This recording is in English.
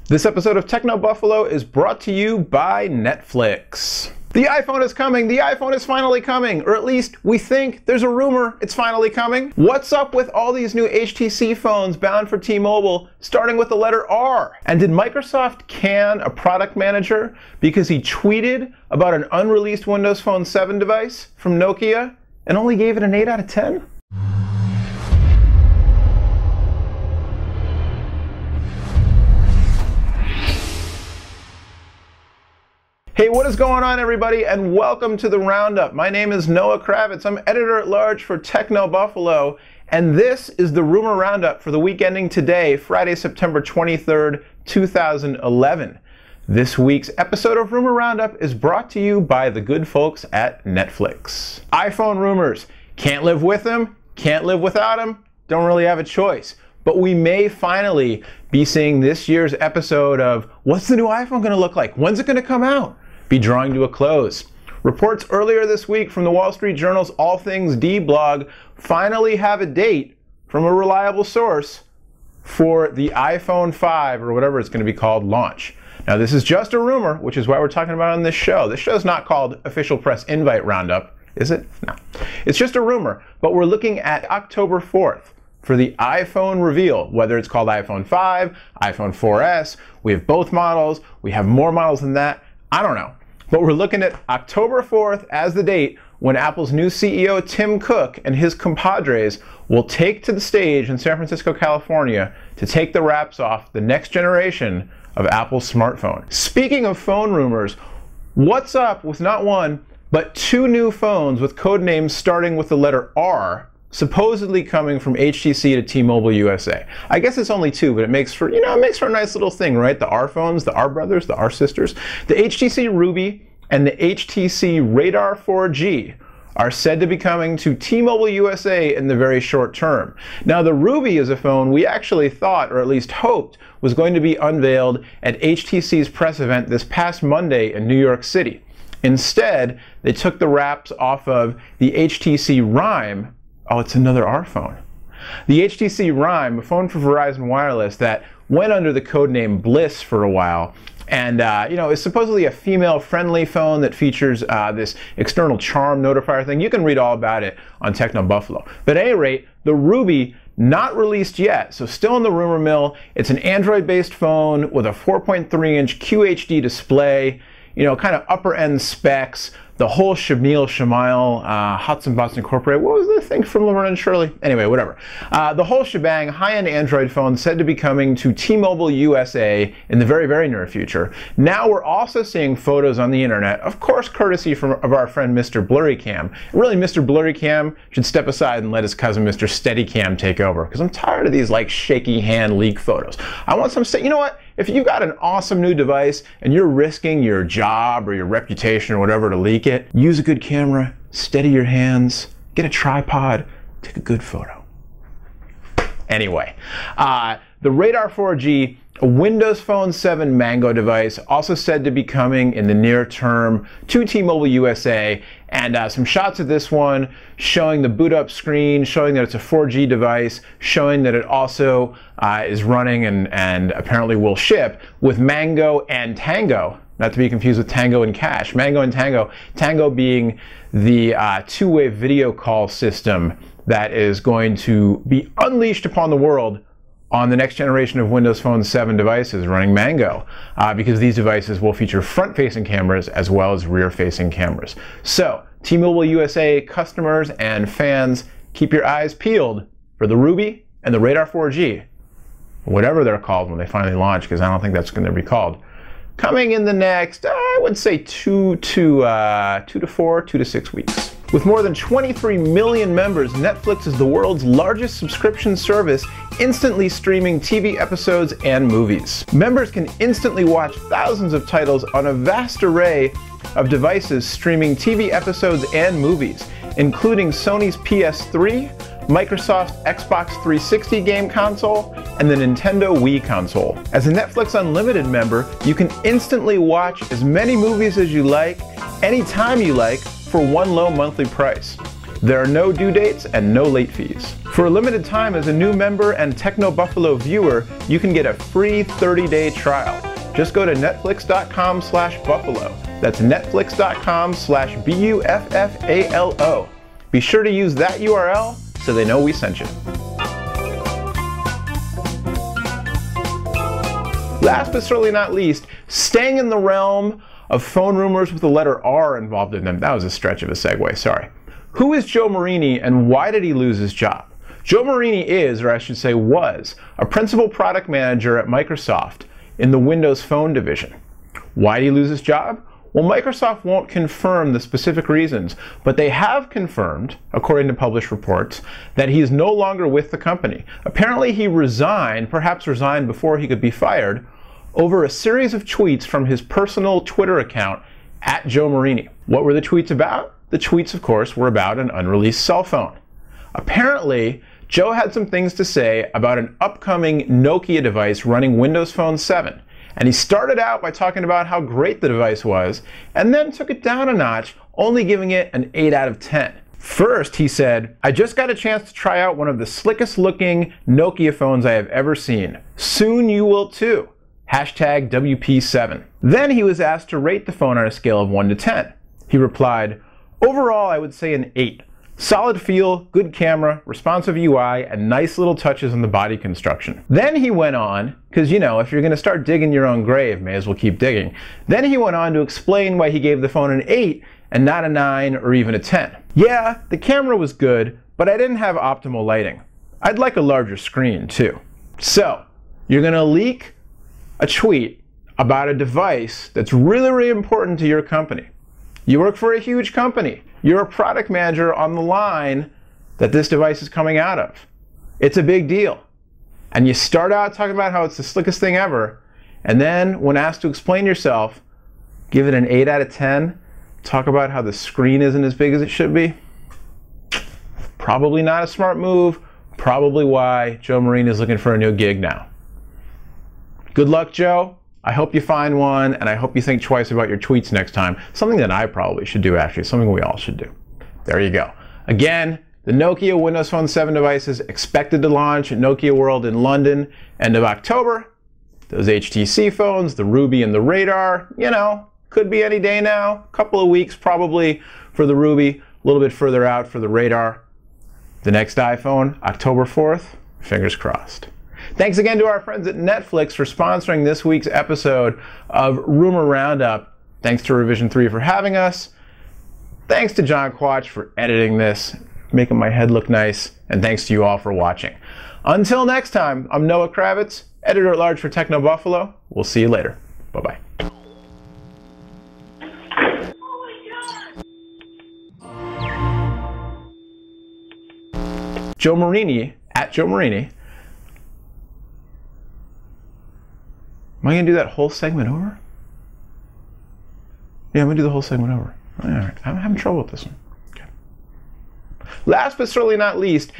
This episode of Techno Buffalo is brought to you by Netflix. The iPhone is coming. The iPhone is finally coming. Or at least we think. There's a rumor it's finally coming. What's up with all these new HTC phones bound for T-Mobile starting with the letter R? And did Microsoft can a product manager because he tweeted about an unreleased Windows Phone 7 device from Nokia and only gave it an 8 out of 10? Hey, what is going on, everybody, and welcome to the Roundup. My name is Noah Kravitz. I'm editor-at-large for Techno Buffalo, and this is the Rumor Roundup for the week ending today, Friday, September 23rd, 2011. This week's episode of Rumor Roundup is brought to you by the good folks at Netflix. iPhone rumors. Can't live with them, can't live without them, don't really have a choice. But we may finally be seeing this year's episode of What's the New iPhone Going to Look Like? When's it going to come out? Be drawing to a close. Reports earlier this week from the Wall Street Journal's All Things D blog finally have a date from a reliable source for the iPhone 5, or whatever it's going to be called, launch. Now, this is just a rumor, which is why we're talking about it on this show. This show's not called Official Press Invite Roundup, is it? No. It's just a rumor, but we're looking at October 4th. For the iPhone reveal, whether it's called iPhone 5, iPhone 4S, we have both models, we have more models than that, I don't know. But we're looking at October 4th as the date when Apple's new CEO Tim Cook and his compadres will take to the stage in San Francisco, California to take the wraps off the next generation of Apple's smartphone. Speaking of phone rumors, what's up with not one, but two new phones with code names starting with the letter R supposedly coming from HTC to T-Mobile USA. I guess it's only two, but it makes for, it makes for a nice little thing, right? The R phones, the R brothers, the R sisters. The HTC Ruby and the HTC Radar 4G are said to be coming to T-Mobile USA in the very short term. Now, the Ruby is a phone we actually thought, or at least hoped, was going to be unveiled at HTC's press event this past Monday in New York City. Instead, they took the wraps off of the HTC Rime. Oh, it's another R phone. The HTC Rime, a phone for Verizon Wireless that went under the codename Bliss for a while, and is supposedly a female-friendly phone that features this external charm notifier thing. You can read all about it on Techno Buffalo. But at any rate, the Ruby, not released yet, so still in the rumor mill. It's an Android-based phone with a 4.3-inch QHD display, kind of upper-end specs. The whole Shamil Shamail, Hudson Bots Incorporated, what was the thing from Laverne and Shirley? Anyway, whatever. The whole shebang, high-end Android phone said to be coming to T-Mobile USA in the very, very near future. Now we're also seeing photos on the internet, of course courtesy of our friend Mr. Blurrycam. Really, Mr. Blurrycam should step aside and let his cousin Mr. Steadycam take over, because I'm tired of these shaky hand leak photos. I want some, you know what? If you've got an awesome new device and you're risking your job or your reputation or whatever to leak it, use a good camera, steady your hands, get a tripod, take a good photo. Anyway, the Radar 4G, a Windows Phone 7 Mango device, also said to be coming in the near term to T-Mobile USA, and some shots of this one showing the boot up screen, showing that it's a 4G device, showing that it also is running and apparently will ship with Mango and Tango, not to be confused with Tango and Cash. Mango and Tango, Tango being the two-way video call system that is going to be unleashed upon the world on the next generation of Windows Phone 7 devices running Mango, because these devices will feature front-facing cameras as well as rear-facing cameras. So, T-Mobile USA customers and fans, keep your eyes peeled for the Ruby and the Radar 4G, whatever they're called when they finally launch, because I don't think that's going to be called. Coming in the next, I would say 2 to 6 weeks. With more than 23 million members, Netflix is the world's largest subscription service, instantly streaming TV episodes and movies. Members can instantly watch thousands of titles on a vast array of devices streaming TV episodes and movies, including Sony's PS3, Microsoft's Xbox 360 game console, and the Nintendo Wii console. As a Netflix Unlimited member, you can instantly watch as many movies as you like, anytime you like, for one low monthly price. There are no due dates and no late fees. For a limited time, as a new member and Techno Buffalo viewer, you can get a free 30-day trial. Just go to netflix.com/buffalo. That's netflix.com/BUFFALO. Be sure to use that URL so they know we sent you. Last but certainly not least, staying in the realm of phone rumors with the letter R involved in them. That was a stretch of a segue, sorry. Who is Joe Marini and why did he lose his job? Joe Marini is, or I should say was, a principal product manager at Microsoft in the Windows Phone division. Why did he lose his job? Well, Microsoft won't confirm the specific reasons, but they have confirmed, according to published reports, that he is no longer with the company. Apparently he resigned, perhaps resigned before he could be fired, over a series of tweets from his personal Twitter account, @JoeMarini. What were the tweets about? The tweets, of course, were about an unreleased cell phone. Apparently, Joe had some things to say about an upcoming Nokia device running Windows Phone 7. And he started out by talking about how great the device was, and then took it down a notch, only giving it an 8 out of 10. First, he said, "I just got a chance to try out one of the slickest looking Nokia phones I have ever seen. Soon you will too. #WP7. Then he was asked to rate the phone on a scale of 1 to 10. He replied, "Overall, I would say an 8. Solid feel, good camera, responsive UI, and nice little touches on the body construction." Then he went on, because you know, if you're going to start digging your own grave, may as well keep digging. Then he went on to explain why he gave the phone an 8 and not a 9 or even a 10. "Yeah, the camera was good, but I didn't have optimal lighting. I'd like a larger screen too." So, you're going to leak a tweet about a device that's really, really important to your company. You work for a huge company. You're a product manager on the line that this device is coming out of. It's a big deal. And you start out talking about how it's the slickest thing ever, and then when asked to explain yourself, give it an 8 out of 10, talk about how the screen isn't as big as it should be. Probably not a smart move, probably why Joe Marini is looking for a new gig now. Good luck, Joe. I hope you find one, and I hope you think twice about your tweets next time. Something that I probably should do, actually. Something we all should do. There you go. Again, the Nokia Windows Phone 7 devices expected to launch at Nokia World in London end of October. Those HTC phones, the Ruby and the Radar, you know, could be any day now. A couple of weeks probably for the Ruby, a little bit further out for the Radar. The next iPhone, October 4th, fingers crossed. Thanks again to our friends at Netflix for sponsoring this week's episode of Rumor Roundup. Thanks to Revision 3 for having us. Thanks to John Quach for editing this, making my head look nice. And thanks to you all for watching. Until next time, I'm Noah Kravitz, Editor-at-Large for Techno Buffalo. We'll see you later. Bye-bye. Joe Marini, @JoeMarini. Am I going to do that whole segment over? Yeah, I'm going to do the whole segment over. All right. I'm having trouble with this one. Okay. Last but certainly not least,